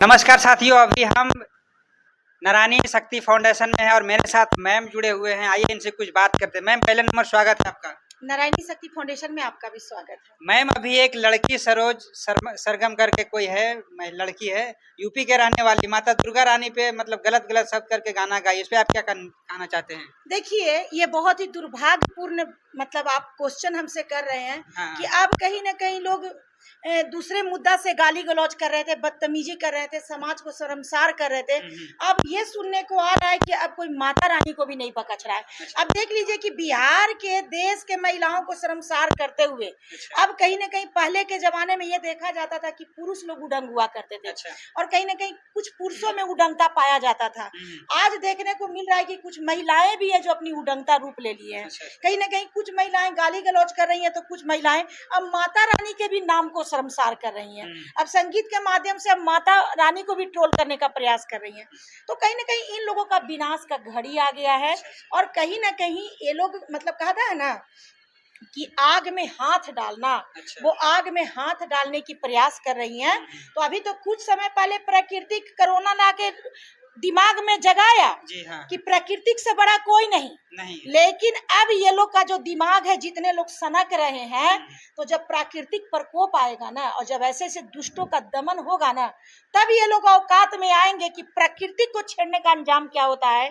नमस्कार साथियों, अभी हम नारायणी शक्ति फाउंडेशन में हैं और मेरे साथ मैम जुड़े हुए हैं। आइए इनसे कुछ बात करते हैं। मैम, पहले नंबर स्वागत है आपका। नारायणी शक्ति फाउंडेशन में आपका भी स्वागत है। मैम, अभी एक लड़की सरोज सरगम करके कोई है, लड़की है, यूपी के रहने वाली, माता दुर्गा रानी पे मतलब गलत शब्द करके गाना गाई। इस पे आप क्या कहना चाहते हैं? देखिए, ये बहुत ही दुर्भाग्यपूर्ण मतलब आप क्वेश्चन हमसे कर रहे हैं। हाँ। कि अब कहीं ना कहीं लोग दूसरे मुद्दा से गाली गलौज कर रहे थे, बदतमीजी कर रहे थे, समाज को शर्मसार कर रहे थे। अब ये सुनने को आ रहा है कि अब कोई माता रानी को भी नहीं पकड़ रहा है। अच्छा। अब देख लीजिए कि बिहार के देश के महिलाओं को शर्मसार करते हुए अच्छा। अब कहीं ना कहीं पहले के जमाने में ये देखा जाता था कि पुरुष लोग उडंग हुआ करते थे। अच्छा। और कहीं ना कहीं कुछ पुरुषों में उडंगता पाया जाता था। आज देखने को मिल रहा है कि कुछ महिलाएं भी है जो अपनी उडंगता रूप ले लिए हैं। अच्छा। कहीं ना कहीं कुछ महिलाएं गाली गलौज कर रही हैं, तो कुछ महिलाएं अब माता रानी के भी नाम को शर्मसार कर रही हैं। अब संगीत के माध्यम से अब माता रानी को भी ट्रोल करने का प्रयास कर रही हैं। तो कहीं ना कहीं इन लोगों का विनाश का घड़ी आ गया है। और कहीं ना कहीं ये लोग मतलब कहता है ना कि आग में हाथ डालना। अच्छा। वो आग में हाथ डालने की प्रयास कर रही हैं। तो अभी तो कुछ समय पहले प्राकृतिक कोरोना ला के दिमाग में जगाया। जी हाँ। कि प्राकृतिक से बड़ा कोई नहीं। लेकिन अब ये लोग का जो दिमाग है, जितने लोग सनक रहे हैं, तो जब प्राकृतिक प्रकोप आएगा ना, और जब ऐसे ऐसे दुष्टों का दमन होगा ना, तब ये लोग औकात में आएंगे कि प्रकृति को छेड़ने का अंजाम क्या होता है,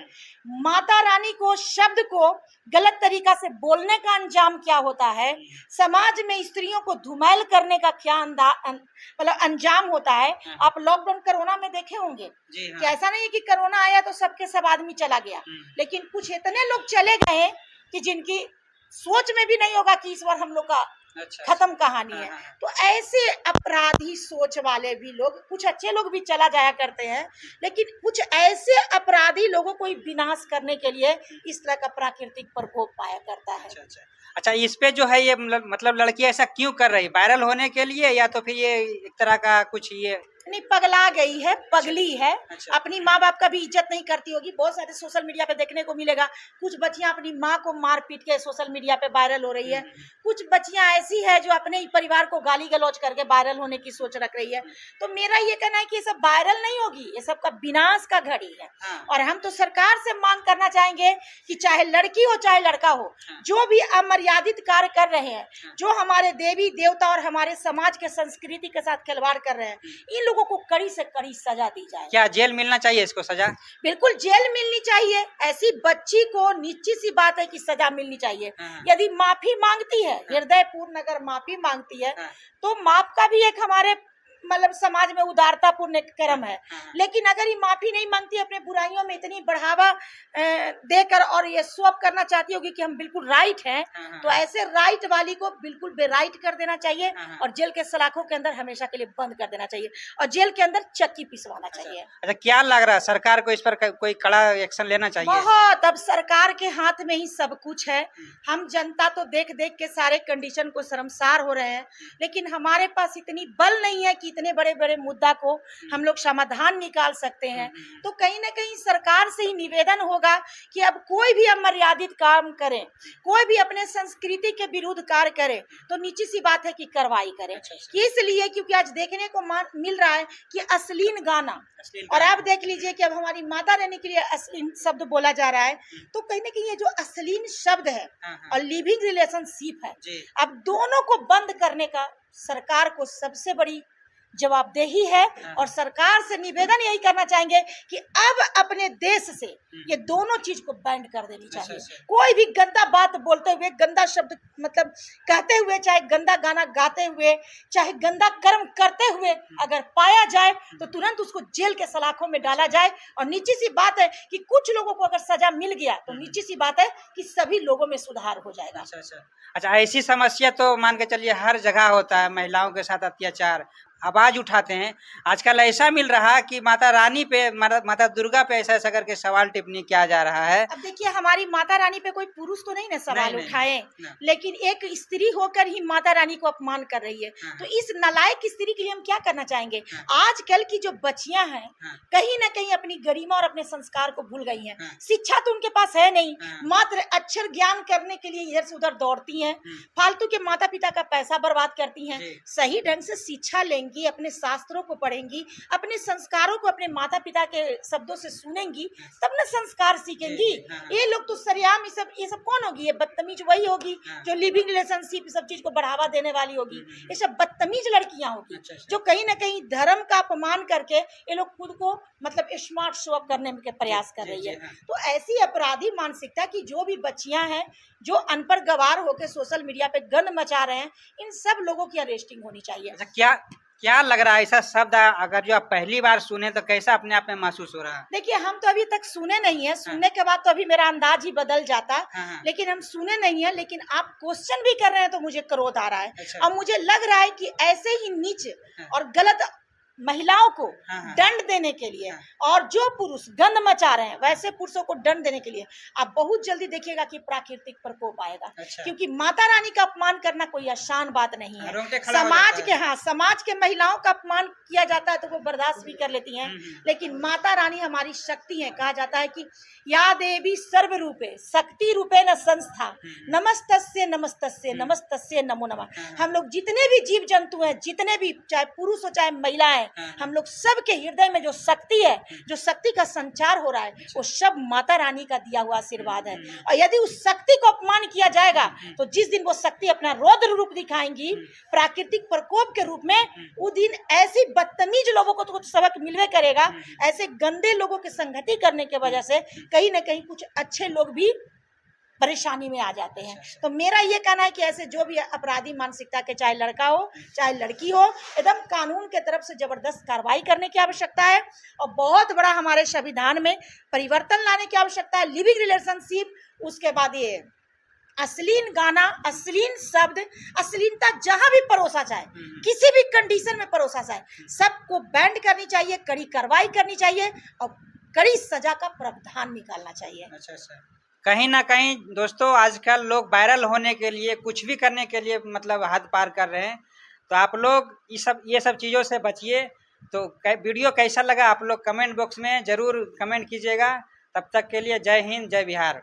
माता रानी को शब्द को गलत तरीका से बोलने का अंजाम क्या होता है, समाज में स्त्रियों को धुमैल करने का क्या मतलब अंजाम होता है। आप लॉकडाउन कोरोना में देखे होंगे कि ऐसा नहीं है कि कोरोना आया तो सबके सब आदमी चला गया, लेकिन कुछ इतने लोग चले गए कि जिनकी सोच में भी नहीं होगा कि इस बार हम लोग का खत्म कहानी है। तो ऐसे अपराधी सोच वाले भी लोग, कुछ अच्छे लोग भी चला जाया करते हैं, लेकिन कुछ ऐसे अपराधी लोगों को विनाश करने के लिए इस तरह का प्राकृतिक प्रकोप पाया करता है। अच्छा, इस पे जो है ये मतलब लड़की ऐसा क्यों कर रही है? वायरल होने के लिए, या तो फिर ये एक तरह का कुछ ये नहीं, पगला गई है, पगली है। अपनी माँ बाप का भी इज्जत नहीं करती होगी। बहुत सारे सोशल मीडिया पे देखने को मिलेगा, कुछ बच्चियां अपनी माँ को मार पीट के सोशल मीडिया पे वायरल हो रही है। कुछ बच्चियां ऐसी है जो अपने ही परिवार को गाली गलौज करके वायरल होने की सोच रख रही है। तो मेरा ये कहना है कि ये सब वायरल नहीं होगी, ये सब का विनाश का घड़ी है। और हम तो सरकार से मांग करना चाहेंगे कि चाहे लड़की हो चाहे लड़का हो, जो भी अमर्यादित कार्य कर रहे हैं, जो हमारे देवी देवता और हमारे समाज के संस्कृति के साथ खिलवाड़ कर रहे हैं, इन लोगों को कड़ी से कड़ी सजा दी जाए। क्या जेल मिलना चाहिए इसको? सजा बिल्कुल जेल मिलनी चाहिए। ऐसी बच्ची को निश्चित सी बात है कि सजा मिलनी चाहिए। यदि माफी मांगती है, हृदय पूर्ण अगर माफी मांगती है, तो माफ का भी एक हमारे मतलब समाज में उदारता पूर्ण कर्म है। लेकिन अगर ये माफी नहीं मांगती, अपने बुराइयों में इतनी बढ़ावा देकर और ये शो अप करना चाहती होगी कि हम बिल्कुल राइट हैं, तो ऐसे राइट वाली को बिल्कुल बेराइट कर देना चाहिए और जेल के सलाखों के अंदर हमेशा के लिए बंद कर देना चाहिए और जेल के अंदर चक्की पिसवाना चाहिए। अच्छा, क्या लग रहा है सरकार को इस पर कोई कड़ा एक्शन लेना चाहिए? बहुत। अब सरकार के हाथ में ही सब कुछ है। हम जनता तो देख देख के सारे कंडीशन को शर्मसार हो रहे हैं, लेकिन हमारे पास इतनी बल नहीं है कि इतने बड़े बड़े मुद्दा को हम लोग समाधान निकाल सकते हैं। तो कहीं ना कहीं सरकार से ही निवेदन होगा कि अब कोई भी अमर्यादित काम करे, कोई भी अपने संस्कृति के विरुद्ध कार्य करे, तो निश्चित सी बात है कि कार्रवाई करे। इसलिए क्योंकि आज देखने को मिल रहा है कि अश्लील गाना, और आप देख लीजिए कि अब हमारी माता रानी के लिए अश्लील शब्द बोला जा रहा है। तो कहीं ना कहीं ये जो अश्लील शब्द है और लिविंग रिलेशनशिप है, अब दोनों को बंद करने का सरकार को सबसे बड़ी जवाबदेही है। और सरकार से निवेदन यही करना चाहेंगे कि अब अपने देश से ये दोनों चीज को बैंड कर देनी चाहिए। कोई भी गंदा बात बोलते हुए, गंदा शब्द मतलब कहते हुए, चाहे गंदा गाना गाते हुए, चाहे गंदा कर्म करते हुए अगर पाया जाए, तो तुरंत उसको जेल के सलाखों में डाला जाए। और निश्चित सी बात है कि कुछ लोगों को अगर सजा मिल गया, तो निश्चित सी बात है कि सभी लोगों में सुधार हो जाएगा। अच्छा, ऐसी समस्या तो मान के चलिए हर जगह होता है, महिलाओं के साथ अत्याचार, आवाज उठाते हैं। आजकल ऐसा मिल रहा है कि माता रानी पे, माता दुर्गा पे ऐसा ऐसा करके सवाल टिप्पणी किया जा रहा है। अब देखिए, हमारी माता रानी पे कोई पुरुष तो नहीं ना सवाल उठाए, लेकिन एक स्त्री होकर ही माता रानी को अपमान कर रही है। तो इस नालायक स्त्री के लिए हम क्या करना चाहेंगे? आजकल की जो बच्चियां हैं, कहीं ना कहीं अपनी गरिमा और अपने संस्कार को भूल गई हैं। शिक्षा तो उनके पास है नहीं, मात्र अक्षर ज्ञान करने के लिए इधर से उधर दौड़ती हैं, फालतू के माता पिता का पैसा बर्बाद करती हैं। सही ढंग से शिक्षा लेंगी पढ़ेंगी, अपने शास्त्रों को पढ़ेंगी, अपने संस्कारों को अपने माता पिता के शब्दों से सुनेंगी, तब ना संस्कार सीखेंगी। ये लोग तो सरेआम ये सब कौन होगी? ये बदतमीज वही होगी जो लिविंग रिलेशनशिप सब चीज को बढ़ावा देने वाली होगी। ये सब बदतमीज लड़कियां होगी जो कहीं ना कहीं धर्म का अपमान करके ये लोग खुद को मतलब स्मार्ट शो अप करने के प्रयास कर रही है। तो ऐसी अपराधी मानसिकता की जो भी बच्चियां हैं जो अनपढ़ गवार होकर सोशल मीडिया पे गंद मचा रहे हैं, इन सब लोगों की अरेस्टिंग होनी चाहिए। अच्छा, क्या लग रहा है ऐसा शब्द अगर जो आप पहली बार सुने तो कैसा अपने आप में महसूस हो रहा है? देखिए, हम तो अभी तक सुने नहीं है, सुनने के बाद तो अभी मेरा अंदाज ही बदल जाता, लेकिन हम सुने नहीं है। लेकिन आप क्वेश्चन भी कर रहे हैं तो मुझे क्रोध आ रहा है। अच्छा। और मुझे लग रहा है कि ऐसे ही नीच और गलत महिलाओं को दंड देने के लिए और जो पुरुष गंद मचा रहे हैं वैसे पुरुषों को दंड देने के लिए आप बहुत जल्दी देखिएगा कि प्राकृतिक प्रकोप आएगा। अच्छा। क्योंकि माता रानी का अपमान करना कोई आसान बात नहीं है। समाज के महिलाओं का अपमान किया जाता है तो वो बर्दाश्त भी कर लेती हैं, लेकिन माता रानी हमारी शक्ति है। कहा जाता है कि या देवी सर्व रूपे शक्ति रूपे न संस्था नमस्तस्ये नमस्तस्ये नमस्तस्ये नमो नमः। हम लोग जितने भी जीव जंतु हैं, जितने भी चाहे पुरुष हो चाहे महिला है, हम लोग सबके हृदय में जो शक्ति है, जो शक्ति का संचार हो रहा है, वो सब माता रानी का दिया हुआ आशीर्वाद है। और यदि उस शक्ति को अपमान किया जाएगा तो जिस दिन वो शक्ति अपना रौद्र रूप दिखाएंगी प्राकृतिक प्रकोप के रूप में, उस दिन ऐसी बदतमीज लोगों को तो सबक मिलवे करेगा। ऐसे गंदे लोगों की संगति करने की वजह से कहीं ना कहीं कुछ अच्छे लोग भी परेशानी में आ जाते हैं। तो मेरा ये कहना है कि ऐसे जो भी अपराधी मानसिकता के, चाहे लड़का हो चाहे लड़की हो, एकदम कानून के तरफ से जबरदस्त कार्रवाई करने की आवश्यकता है। और बहुत बड़ा हमारे संविधान में परिवर्तन लाने की आवश्यकता है। लिविंग रिलेशनशिप, उसके बाद ये अश्लील गाना, अश्लील शब्द, अश्लीलता जहां भी परोसा जाए, किसी भी कंडीशन में परोसा जाए, सबको बैंड करनी चाहिए, कड़ी कार्रवाई करनी चाहिए और कड़ी सजा का प्रावधान निकालना चाहिए। अच्छा। कहीं ना कहीं दोस्तों आजकल लोग वायरल होने के लिए, कुछ भी करने के लिए मतलब हद पार कर रहे हैं। तो आप लोग ये सब चीज़ों से बचिए। तो वीडियो कैसा लगा आप लोग कमेंट बॉक्स में ज़रूर कमेंट कीजिएगा। तब तक के लिए जय हिंद, जय बिहार।